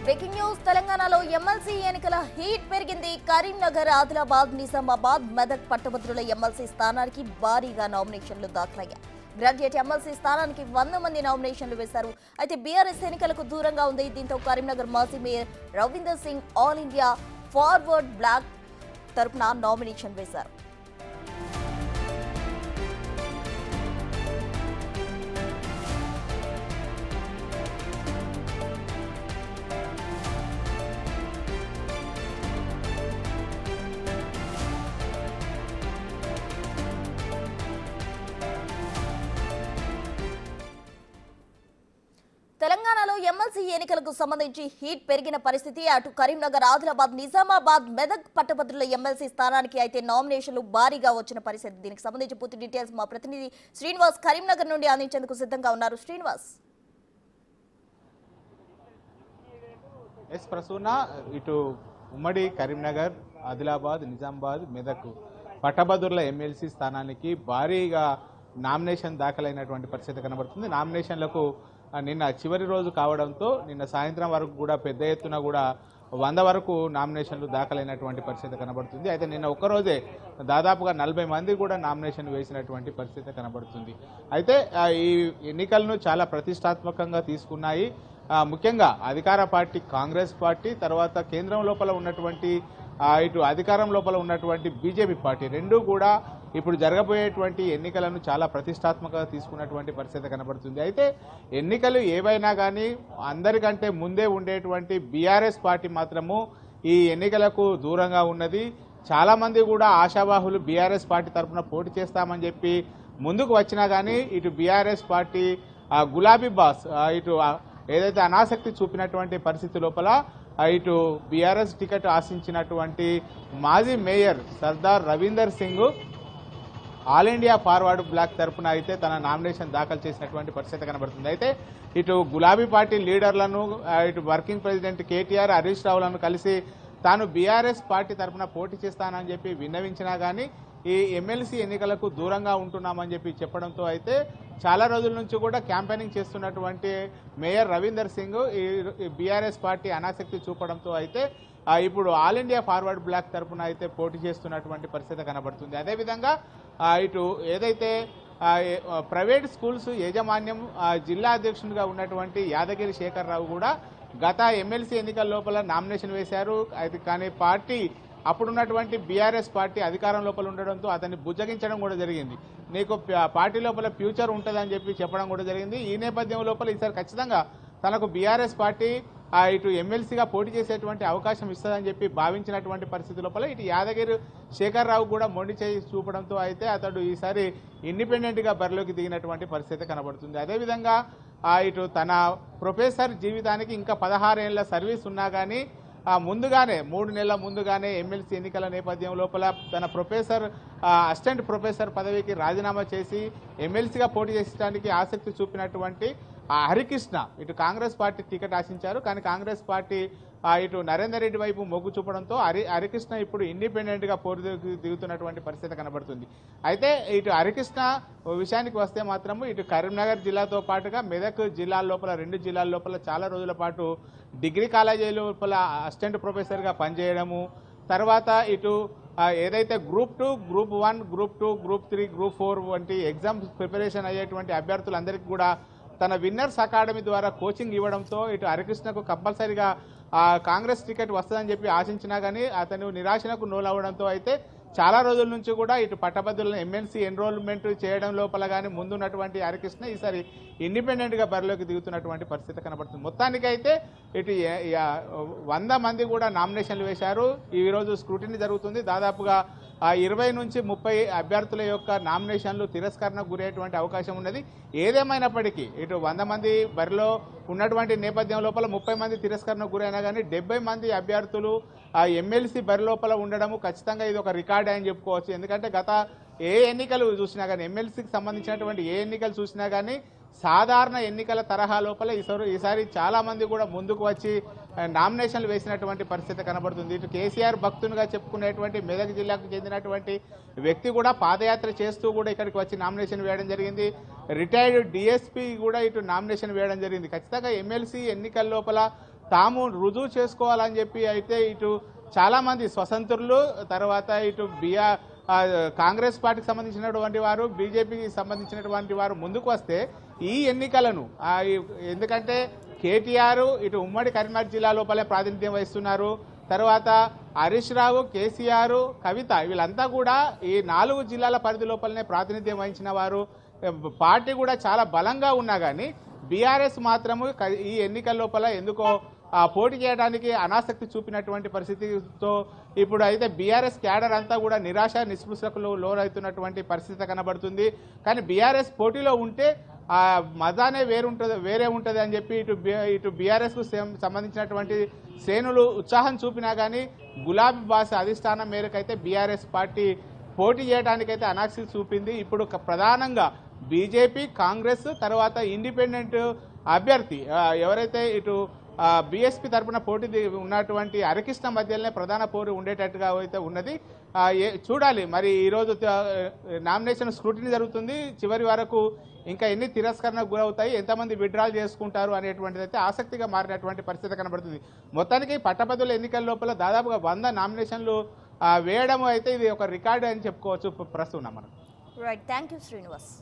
Breaking news తెలంగాణలో MLC ఎన్నికల heat పెరిగింది. కరీంనగర్, ఆదిలాబాద్, నిజామాబాద్, మెదక్ పట్టభద్రుల ఎమ్మెల్సీ స్థానానికి భారీగా నామినేషన్లు దాఖలయ్యాయి. గ్రాడ్యుయేట్ ఎమ్మెల్సీ స్థానానికి 100 మంది నామినేషన్లు వేశారు. అయితే బీఆర్ఎస్ ఎన్నికలకు దూరంగా ఉంది. దీంతో కరీంనగర్ మాజీ mayor Ravinder Singh All India Forward Bloc తరపున నామినేషన్ వేశారు. తెలంగాణలో ఎమ్మెల్సీ ఎన్నికలకు సంబంధించి హీట్ పెరిగిన పరిస్థితి. అటు కరీంనగర్, ఆదిలాబాద్, నిజామాబాద్, మెదక్ పట్టభద్రుల ఎమ్మెల్సీ స్థానానికి అయితే నామినేషన్లు భారీగా వచ్చిన పరిస్థితి. దీనికి సంబంధించి పూర్తి డీటెయిల్స్ మా ప్రతినిధి శ్రీనివాస్ కరీంనగర్ నుండి అందించేందుకు సిద్ధంగా ఉన్నారు. శ్రీనివాస్. ప్రసూన, ఇటు ఉమ్మడి కరీంనగర్, ఆదిలాబాద్, నిజామాబాద్, మెదక్ పట్టభద్రుల ఎమ్మెల్సీ స్థానానికి భారీగా నామినేషన్ దాఖలైనటువంటి పరిస్థితి కనబడుతుంది. నామినేషన్లకు నిన్న చివరి రోజు కావడంతో నిన్న సాయంత్రం వరకు కూడా పెద్ద ఎత్తున కూడా 100 వరకు నామినేషన్లు దాఖలైనటువంటి పరిస్థితి కనబడుతుంది. అయితే నిన్న ఒక్కరోజే దాదాపుగా 40 మంది కూడా నామినేషన్ వేసినటువంటి పరిస్థితి కనబడుతుంది. అయితే ఈ ఎన్నికలను చాలా ప్రతిష్టాత్మకంగా తీసుకున్నాయి. ముఖ్యంగా అధికార పార్టీ కాంగ్రెస్ పార్టీ, తర్వాత కేంద్రం లోపల ఉన్నటువంటి ఇటు అధికారం లోపల ఉన్నటువంటి బీజేపీ పార్టీ రెండూ కూడా ఇప్పుడు జరగబోయేటువంటి ఎన్నికలను చాలా ప్రతిష్టాత్మకంగా తీసుకున్నటువంటి పరిస్థితి కనబడుతుంది. అయితే ఎన్నికలు ఏవైనా కానీ అందరికంటే ముందే ఉండేటువంటి బీఆర్ఎస్ పార్టీ మాత్రము ఈ ఎన్నికలకు దూరంగా ఉన్నది. చాలామంది కూడా ఆశావాహులు బీఆర్ఎస్ పార్టీ తరఫున పోటీ చేస్తామని చెప్పి ముందుకు వచ్చినా కానీ ఇటు బీఆర్ఎస్ పార్టీ గులాబీ బాస్ ఇటు ఏదైతే అనాసక్తి చూపినటువంటి పరిస్థితి లోపల ఇటు బీఆర్ఎస్ టికెట్ ఆశించినటువంటి మాజీ mayor Sardar Ravinder Singh All India Forward Bloc తరఫున అయితే తన నామినేషన్ దాఖలు చేసినటువంటి పరిస్థితి కనబడుతుంది. అయితే ఇటు గులాబీ పార్టీ లీడర్లను, ఇటు వర్కింగ్ ప్రెసిడెంట్ కేటీఆర్, హరీష్ రావులను కలిసి తాను బీఆర్ఎస్ పార్టీ తరఫున పోటీ చేస్తానని చెప్పి విన్నవించినా కానీ ఈ ఎమ్మెల్సీ ఎన్నికలకు దూరంగా ఉంటున్నామని చెప్పి చెప్పడంతో అయితే చాలా రోజుల నుంచి కూడా క్యాంపెయినింగ్ చేస్తున్నటువంటి మేయర్ రవీందర్ సింగ్ ఈ బీఆర్ఎస్ పార్టీ అనాసక్తి చూపడంతో అయితే ఇప్పుడు ఆల్ ఇండియా ఫార్వర్డ్ బ్లాక్ తరఫున అయితే పోటీ చేస్తున్నటువంటి పరిస్థితి కనబడుతుంది. అదేవిధంగా ఇటు ఏదైతే ప్రైవేట్ స్కూల్స్ యాజమాన్యం జిల్లా అధ్యక్షునిగా ఉన్నటువంటి యాదగిరి శేఖర్ రావు కూడా గత ఎమ్మెల్సీ ఎన్నికల లోపల నామినేషన్ వేశారు. అయితే కానీ పార్టీ అప్పుడున్నటువంటి బీఆర్ఎస్ పార్టీ అధికారం లోపల ఉండడంతో అతన్ని బుజ్జగించడం కూడా జరిగింది. నీకు పార్టీ లోపల ఫ్యూచర్ ఉంటుందని చెప్పి చెప్పడం కూడా జరిగింది. ఈ నేపథ్యం లోపల ఈసారి ఖచ్చితంగా తనకు బీఆర్ఎస్ పార్టీ ఇటు ఎమ్మెల్సీగా పోటీ చేసేటువంటి అవకాశం ఇస్తుందని చెప్పి భావించినటువంటి పరిస్థితి లోపల ఇటు యాదగిరి శేఖర్ రావు కూడా మొండి చేయి చూపడంతో అయితే అతడు ఈసారి ఇండిపెండెంట్గా బరిలోకి దిగినటువంటి పరిస్థితి కనబడుతుంది. అదేవిధంగా ఇటు తన ప్రొఫెసర్ జీవితానికి ఇంకా 16 ఏళ్ల సర్వీస్ ఉన్నా కానీ ముందుగానే 3 నెలల ముందుగానే ఎమ్మెల్సీ ఎన్నికల నేపథ్యం లోపల తన అసిస్టెంట్ ప్రొఫెసర్ పదవికి రాజీనామా చేసి ఎమ్మెల్సీగా పోటీ చేసడానికి ఆసక్తి చూపినటువంటి హరికృష్ణ ఇటు కాంగ్రెస్ పార్టీ టికెట్ ఆశించారు. కానీ కాంగ్రెస్ పార్టీ ఇటు నరేందర్ రెడ్డి వైపు మొగ్గు చూపడంతో హరికృష్ణ ఇప్పుడు ఇండిపెండెంట్గా పోటీ దిగుతున్నటువంటి పరిస్థితి కనబడుతుంది. అయితే ఇటు హరికృష్ణ విషయానికి వస్తే మాత్రము ఇటు కరీంనగర్ జిల్లాతో పాటుగా మెదక్ జిల్లాల లోపల 2 జిల్లాల లోపల చాలా రోజుల పాటు డిగ్రీ కాలేజీ లోపల అసిస్టెంట్ ప్రొఫెసర్గా పనిచేయడము, తర్వాత ఇటు ఏదైతే group 2, group 1, group 2, group 3, group 4 వంటి ఎగ్జామ్స్ ప్రిపరేషన్ అయ్యేటువంటి అభ్యర్థులందరికీ కూడా తన విన్నర్స్ అకాడమీ ద్వారా కోచింగ్ ఇవ్వడంతో ఇటు హరికృష్ణకు కంపల్సరీగా కాంగ్రెస్ టికెట్ వస్తుందని చెప్పి ఆశించినా కానీ అతను నిరాశనకు నోలవడంతో అయితే చాలా రోజుల నుంచి కూడా ఇటు పట్టభద్రులను ఎమ్మెల్సీ ఎన్రోల్మెంట్ చేయడం లోపల కానీ ముందున్నటువంటి హరికృష్ణ ఈసారి ఇండిపెండెంట్గా బరిలోకి దిగుతున్నటువంటి పరిస్థితి కనబడుతుంది. మొత్తానికైతే ఇటు 100 మంది కూడా నామినేషన్లు వేశారు. ఈరోజు స్క్రూటినీ జరుగుతుంది. దాదాపుగా 20 నుంచి 30 అభ్యర్థుల యొక్క నామినేషన్లు తిరస్కరణకు గురయ్యేటువంటి అవకాశం ఉన్నది. ఏదేమైనప్పటికీ ఇటు 100 మంది బరిలో ఉన్నటువంటి నేపథ్యం లోపల 30 మంది తిరస్కరణకు గురైనా కానీ 70 మంది అభ్యర్థులు ఎమ్మెల్సీ బరి లోపల ఉండడము ఖచ్చితంగా ఇది ఒక రికార్డ్ అని చెప్పుకోవచ్చు. ఎందుకంటే గత ఏ ఎన్నికలు చూసినా కానీ ఎమ్మెల్సీకి సంబంధించినటువంటి ఏ ఎన్నికలు చూసినా కానీ సాధారణ ఎన్నికల తరహా లోపల ఈసారి చాలా మంది కూడా ముందుకు వచ్చి నామినేషన్లు వేసినటువంటి పరిస్థితి కనబడుతుంది. ఇటు కేసీఆర్ భక్తునిగా చెప్పుకునేటువంటి మెదక్ జిల్లాకు చెందినటువంటి వ్యక్తి కూడా పాదయాత్ర చేస్తూ కూడా ఇక్కడికి వచ్చి నామినేషన్ వేయడం జరిగింది. రిటైర్డ్ డిఎస్పీ కూడా ఇటు నామినేషన్ వేయడం జరిగింది. ఖచ్చితంగా ఎమ్మెల్సీ ఎన్నికల లోపల తాము రుజువు చేసుకోవాలని చెప్పి అయితే ఇటు చాలామంది స్వతంత్రులు తర్వాత ఇటు కాంగ్రెస్ పార్టీకి సంబంధించినటువంటి వారు బీజేపీకి సంబంధించినటువంటి వారు ముందుకు వస్తే ఈ ఎన్నికలను ఎందుకంటే కేటీఆర్ ఇటు ఉమ్మడి కరీంనగర్ జిల్లా లోపలే ప్రాతినిధ్యం వహిస్తున్నారు. తర్వాత హరీష్ రావు, కేసీఆర్, కవిత వీళ్ళంతా కూడా ఈ 4 జిల్లాల పరిధి లోపలనే ప్రాతినిధ్యం వహించిన వారు. పార్టీ కూడా చాలా బలంగా ఉన్నా కానీ బీఆర్ఎస్ మాత్రము ఈ ఎన్నికల లోపల ఎందుకో పోటీ చేయడానికి అనాసక్తి చూపినటువంటి పరిస్థితితో ఇప్పుడు అయితే బీఆర్ఎస్ క్యాడర్ అంతా కూడా నిరాశ నిస్పృహకు లోనవుతున్నటువంటి పరిస్థితి కనబడుతుంది. కానీ బీఆర్ఎస్ పోటీలో ఉంటే మజానే వేరే ఉంటుంది అని చెప్పి ఇటు బీఆర్ఎస్కు సంబంధించినటువంటి శ్రేణులు ఉత్సాహం చూపినా కానీ గులాబీ బాస్ అధిష్టానం మేరకు అయితే బీఆర్ఎస్ పార్టీ పోటీ చేయడానికైతే అనాసక్తి చూపింది. ఇప్పుడు ప్రధానంగా బీజేపీ, కాంగ్రెస్ తర్వాత ఇండిపెండెంట్ అభ్యర్థి ఎవరైతే ఇటు బీఎస్పీ తరఫున పోటీ ఉన్నటువంటి హరికృష్ణ మధ్యలోనే ప్రధాన పోరు ఉండేటట్టుగా అయితే ఉన్నది. చూడాలి మరి ఈరోజు నామినేషన్ స్క్రూటినీ జరుగుతుంది. చివరి వరకు ఇంకా ఎన్ని తిరస్కరణకు గురవుతాయి, ఎంతమంది విత్డ్రాల్ చేసుకుంటారు అనేటువంటిది అయితే ఆసక్తిగా మారినటువంటి పరిస్థితి కనబడుతుంది. మొత్తానికి పట్టభద్రుల ఎన్నికల లోపల దాదాపుగా 100 నామినేషన్లు వేయడం అయితే ఇది ఒక రికార్డు అని చెప్పుకోవచ్చు ప్రస్తుతం మనం. Right, thank you Srinivas.